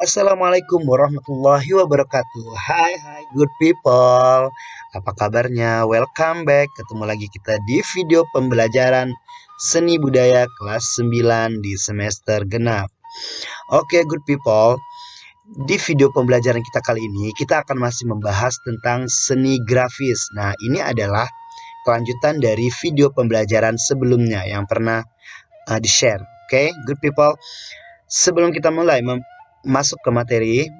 Assalamualaikum warahmatullahi wabarakatuh. Hai good people. Apa kabarnya? Welcome back. Ketemu lagi kita di video pembelajaran seni budaya kelas 9 di semester genap. Oke good people. Di video pembelajaran kita kali ini kita akan masih membahas tentang seni grafis. Nah, ini adalah kelanjutan dari video pembelajaran sebelumnya yang pernah di-share. Oke, good people. Sebelum kita mulai masuk ke materi,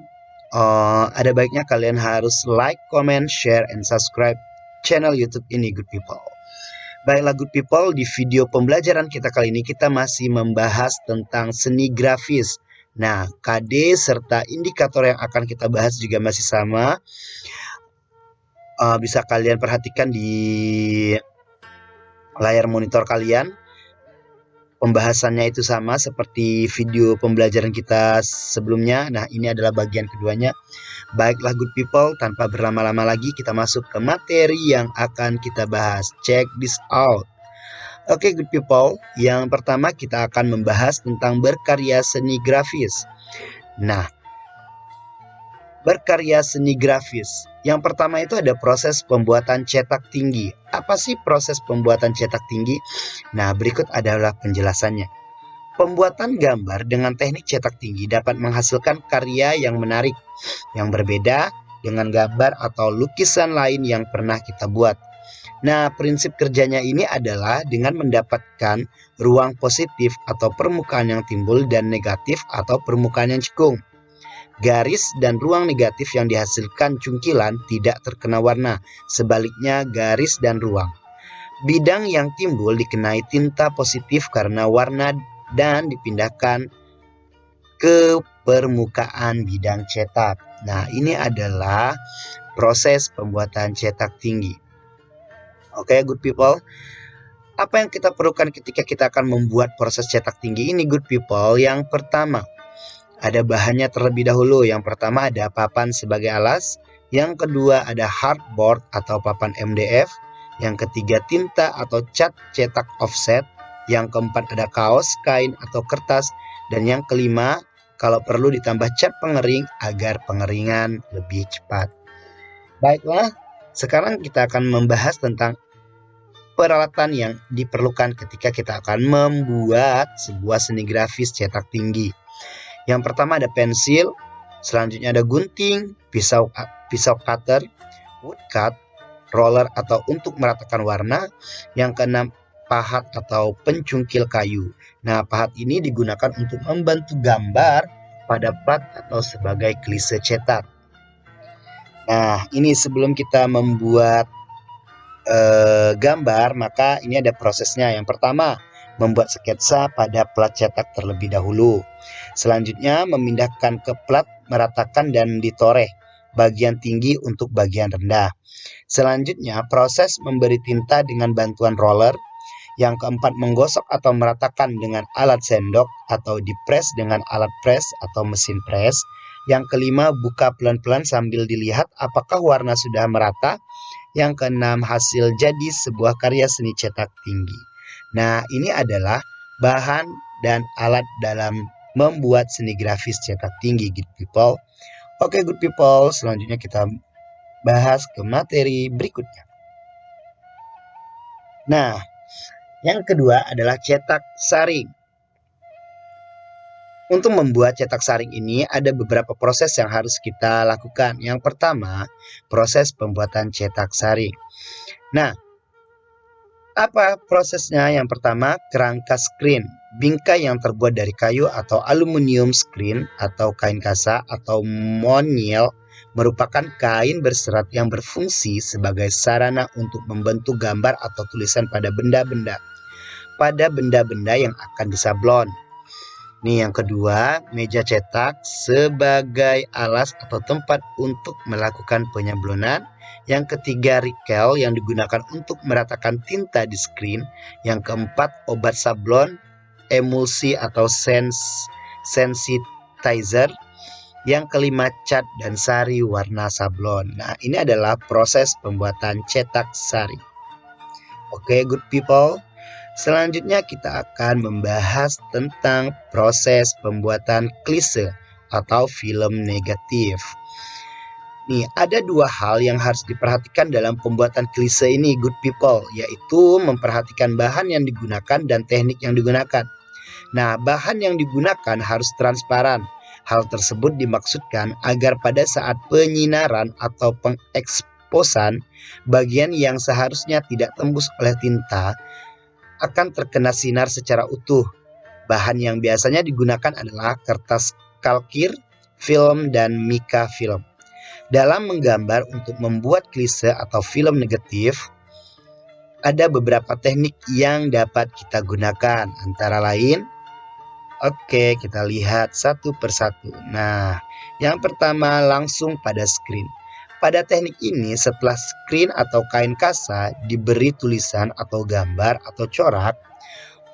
ada baiknya kalian harus like, comment, share, and subscribe channel YouTube ini, good people. Baiklah good people, di video pembelajaran kita kali ini kita masih membahas tentang seni grafis. Nah, KD serta indikator yang akan kita bahas juga masih sama. Bisa kalian perhatikan di layar monitor kalian. Pembahasannya itu sama seperti video pembelajaran kita sebelumnya. Nah, ini adalah bagian keduanya. Baiklah good people, tanpa berlama-lama lagi kita masuk ke materi yang akan kita bahas. Check this out. Oke good people, yang pertama kita akan membahas tentang berkarya seni grafis. Nah, berkarya seni grafis. Yang pertama itu ada proses pembuatan cetak tinggi. Apa sih proses pembuatan cetak tinggi? Nah, berikut adalah penjelasannya. Pembuatan gambar dengan teknik cetak tinggi dapat menghasilkan karya yang menarik, yang berbeda dengan gambar atau lukisan lain yang pernah kita buat. Nah, prinsip kerjanya ini adalah dengan mendapatkan ruang positif atau permukaan yang timbul dan negatif atau permukaan yang cekung. Garis dan ruang negatif yang dihasilkan cungkilan tidak terkena warna, sebaliknya garis dan ruang. Bidang yang timbul dikenai tinta positif karena warna dan dipindahkan ke permukaan bidang cetak. Nah, ini adalah proses pembuatan cetak tinggi. Oke, good people. Apa yang kita perlukan ketika kita akan membuat proses cetak tinggi ini, good people? Yang pertama, ada bahannya terlebih dahulu. Yang pertama ada papan sebagai alas. Yang kedua ada hardboard atau papan MDF. Yang ketiga tinta atau cat cetak offset. Yang keempat ada kaos, kain atau kertas. Dan yang kelima, kalau perlu ditambah cat pengering agar pengeringan lebih cepat. Baiklah, sekarang kita akan membahas tentang peralatan yang diperlukan ketika kita akan membuat sebuah seni grafis cetak tinggi. Yang pertama ada pensil, selanjutnya ada gunting, pisau cutter, wood cut, roller atau untuk meratakan warna. Yang keenam pahat atau pencungkil kayu. Nah, pahat ini digunakan untuk membantu gambar pada plat atau sebagai klise cetak. Nah, ini sebelum kita membuat gambar, maka ini ada prosesnya. Yang pertama, membuat sketsa pada plat cetak terlebih dahulu. Selanjutnya memindahkan ke plat, meratakan dan ditoreh bagian tinggi untuk bagian rendah. Selanjutnya proses memberi tinta dengan bantuan roller. Yang keempat menggosok atau meratakan dengan alat sendok atau dipres dengan alat pres atau mesin pres. Yang kelima buka pelan-pelan sambil dilihat apakah warna sudah merata. Yang keenam hasil jadi sebuah karya seni cetak tinggi. Nah, ini adalah bahan dan alat dalam membuat seni grafis cetak tinggi, good people. Oke, good people, selanjutnya kita bahas ke materi berikutnya. Nah, yang kedua adalah cetak saring. Untuk membuat cetak saring ini ada beberapa proses yang harus kita lakukan. Yang pertama, proses pembuatan cetak saring. Nah, apa prosesnya? Yang pertama, kerangka screen. Bingkai yang terbuat dari kayu atau aluminium screen atau kain kasa atau monil merupakan kain berserat yang berfungsi sebagai sarana untuk membentuk gambar atau tulisan pada benda-benda yang akan disablon. Nih yang kedua, meja cetak sebagai alas atau tempat untuk melakukan penyablonan. Yang ketiga, rikel yang digunakan untuk meratakan tinta di screen. Yang keempat, obat sablon, emulsi atau sensitizer. Yang kelima, cat dan sari warna sablon. Nah, ini adalah proses pembuatan cetak sari. Oke, good people. Selanjutnya kita akan membahas tentang proses pembuatan klise atau film negatif. Nih, ada dua hal yang harus diperhatikan dalam pembuatan klise ini, good people, yaitu memperhatikan bahan yang digunakan dan teknik yang digunakan. Nah, bahan yang digunakan harus transparan. Hal tersebut dimaksudkan agar pada saat penyinaran atau pengeksposan, bagian yang seharusnya tidak tembus oleh tinta akan terkena sinar secara utuh. Bahan yang biasanya digunakan adalah kertas kalkir, film, dan mika film. Dalam menggambar untuk membuat klise atau film negatif, ada beberapa teknik yang dapat kita gunakan. Antara lain, oke, kita lihat satu persatu. Nah, yang pertama langsung pada screen. Pada teknik ini, setelah screen atau kain kasa diberi tulisan atau gambar atau corak,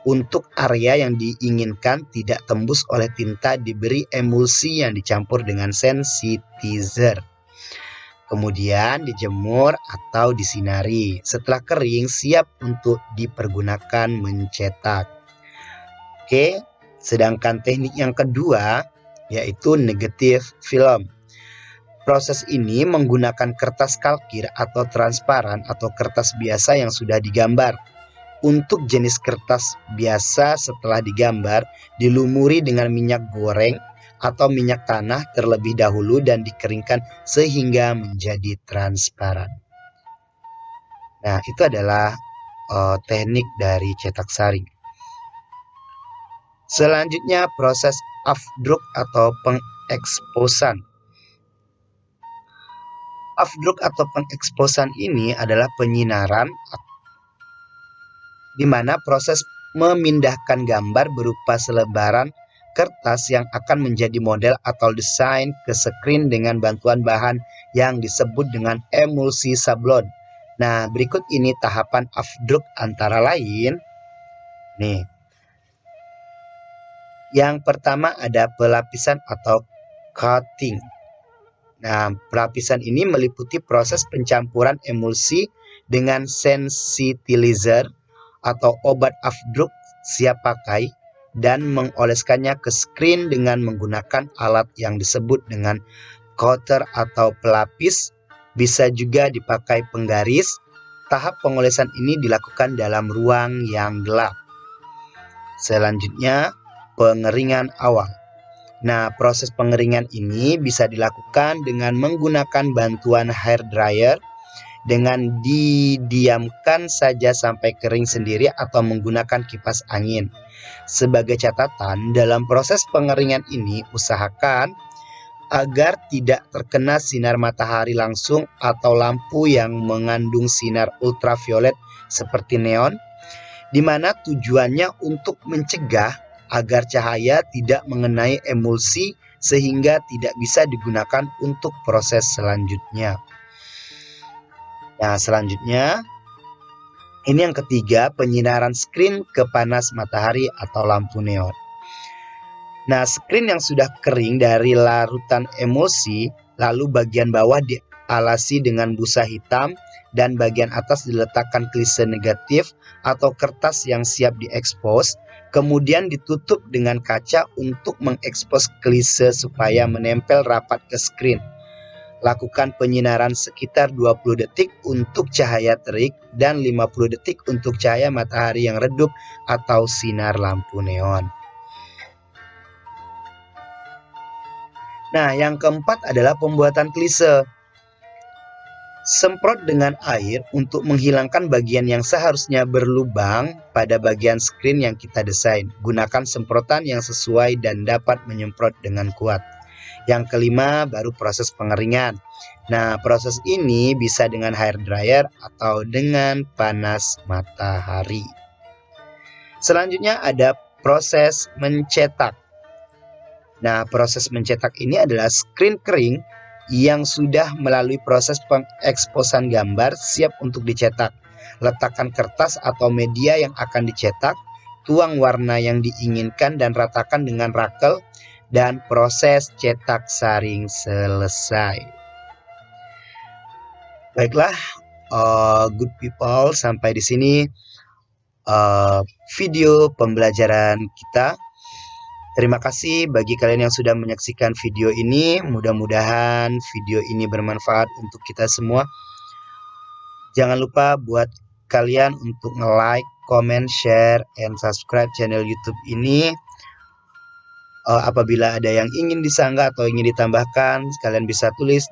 untuk area yang diinginkan tidak tembus oleh tinta diberi emulsi yang dicampur dengan sensitizer. Kemudian dijemur atau disinari. Setelah kering, siap untuk dipergunakan mencetak. Oke, sedangkan teknik yang kedua yaitu negatif film. Proses ini menggunakan kertas kalkir atau transparan atau kertas biasa yang sudah digambar. Untuk jenis kertas biasa setelah digambar, dilumuri dengan minyak goreng atau minyak tanah terlebih dahulu dan dikeringkan sehingga menjadi transparan. Nah, itu adalah teknik dari cetak saring. Selanjutnya proses afdruk atau pengeksposan. Afdruk atau pengeksposan ini adalah penyinaran di mana proses memindahkan gambar berupa selebaran kertas yang akan menjadi model atau desain ke screen dengan bantuan bahan yang disebut dengan emulsi sablon. Nah, berikut ini tahapan afdruk antara lain. Nih. Yang pertama ada pelapisan atau coating. Nah, pelapisan ini meliputi proses pencampuran emulsi dengan sensitizer atau obat afdruk siap pakai dan mengoleskannya ke screen dengan menggunakan alat yang disebut dengan coater atau pelapis, bisa juga dipakai penggaris. Tahap pengolesan ini dilakukan dalam ruang yang gelap. Selanjutnya, pengeringan awal. Nah, proses pengeringan ini bisa dilakukan dengan menggunakan bantuan hair dryer dengan didiamkan saja sampai kering sendiri atau menggunakan kipas angin. Sebagai catatan, dalam proses pengeringan ini usahakan agar tidak terkena sinar matahari langsung atau lampu yang mengandung sinar ultraviolet seperti neon, di mana tujuannya untuk mencegah agar cahaya tidak mengenai emulsi sehingga tidak bisa digunakan untuk proses selanjutnya. Nah, selanjutnya ini yang ketiga, penyinaran screen ke panas matahari atau lampu neon. Nah, screen yang sudah kering dari larutan emulsi, lalu bagian bawah dialasi dengan busa hitam dan bagian atas diletakkan klise negatif atau kertas yang siap diekspos, kemudian ditutup dengan kaca untuk mengekspos klise supaya menempel rapat ke screen. Lakukan penyinaran sekitar 20 detik untuk cahaya terik dan 50 detik untuk cahaya matahari yang redup atau sinar lampu neon. Nah, yang keempat adalah pembuatan klise. Semprot dengan air untuk menghilangkan bagian yang seharusnya berlubang pada bagian screen yang kita desain. Gunakan semprotan yang sesuai dan dapat menyemprot dengan kuat. Yang kelima baru proses pengeringan. Nah, proses ini bisa dengan hair dryer atau dengan panas matahari. Selanjutnya ada proses mencetak. Nah, proses mencetak ini adalah screen kering yang sudah melalui proses pengeksposan gambar siap untuk dicetak. Letakkan kertas atau media yang akan dicetak, tuang warna yang diinginkan dan ratakan dengan rakel, dan proses cetak saring selesai. Baiklah, good people, sampai di sini video pembelajaran kita. Terima kasih bagi kalian yang sudah menyaksikan video ini. Mudah-mudahan video ini bermanfaat untuk kita semua. Jangan lupa buat kalian untuk nge-like, comment, share, and subscribe channel YouTube ini. Apabila ada yang ingin disanggah atau ingin ditambahkan, kalian bisa tulis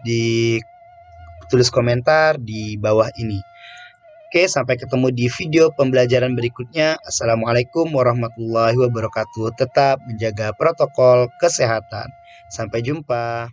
komentar di bawah ini. Oke, sampai ketemu di video pembelajaran berikutnya. Assalamualaikum warahmatullahi wabarakatuh. Tetap menjaga protokol kesehatan. Sampai jumpa.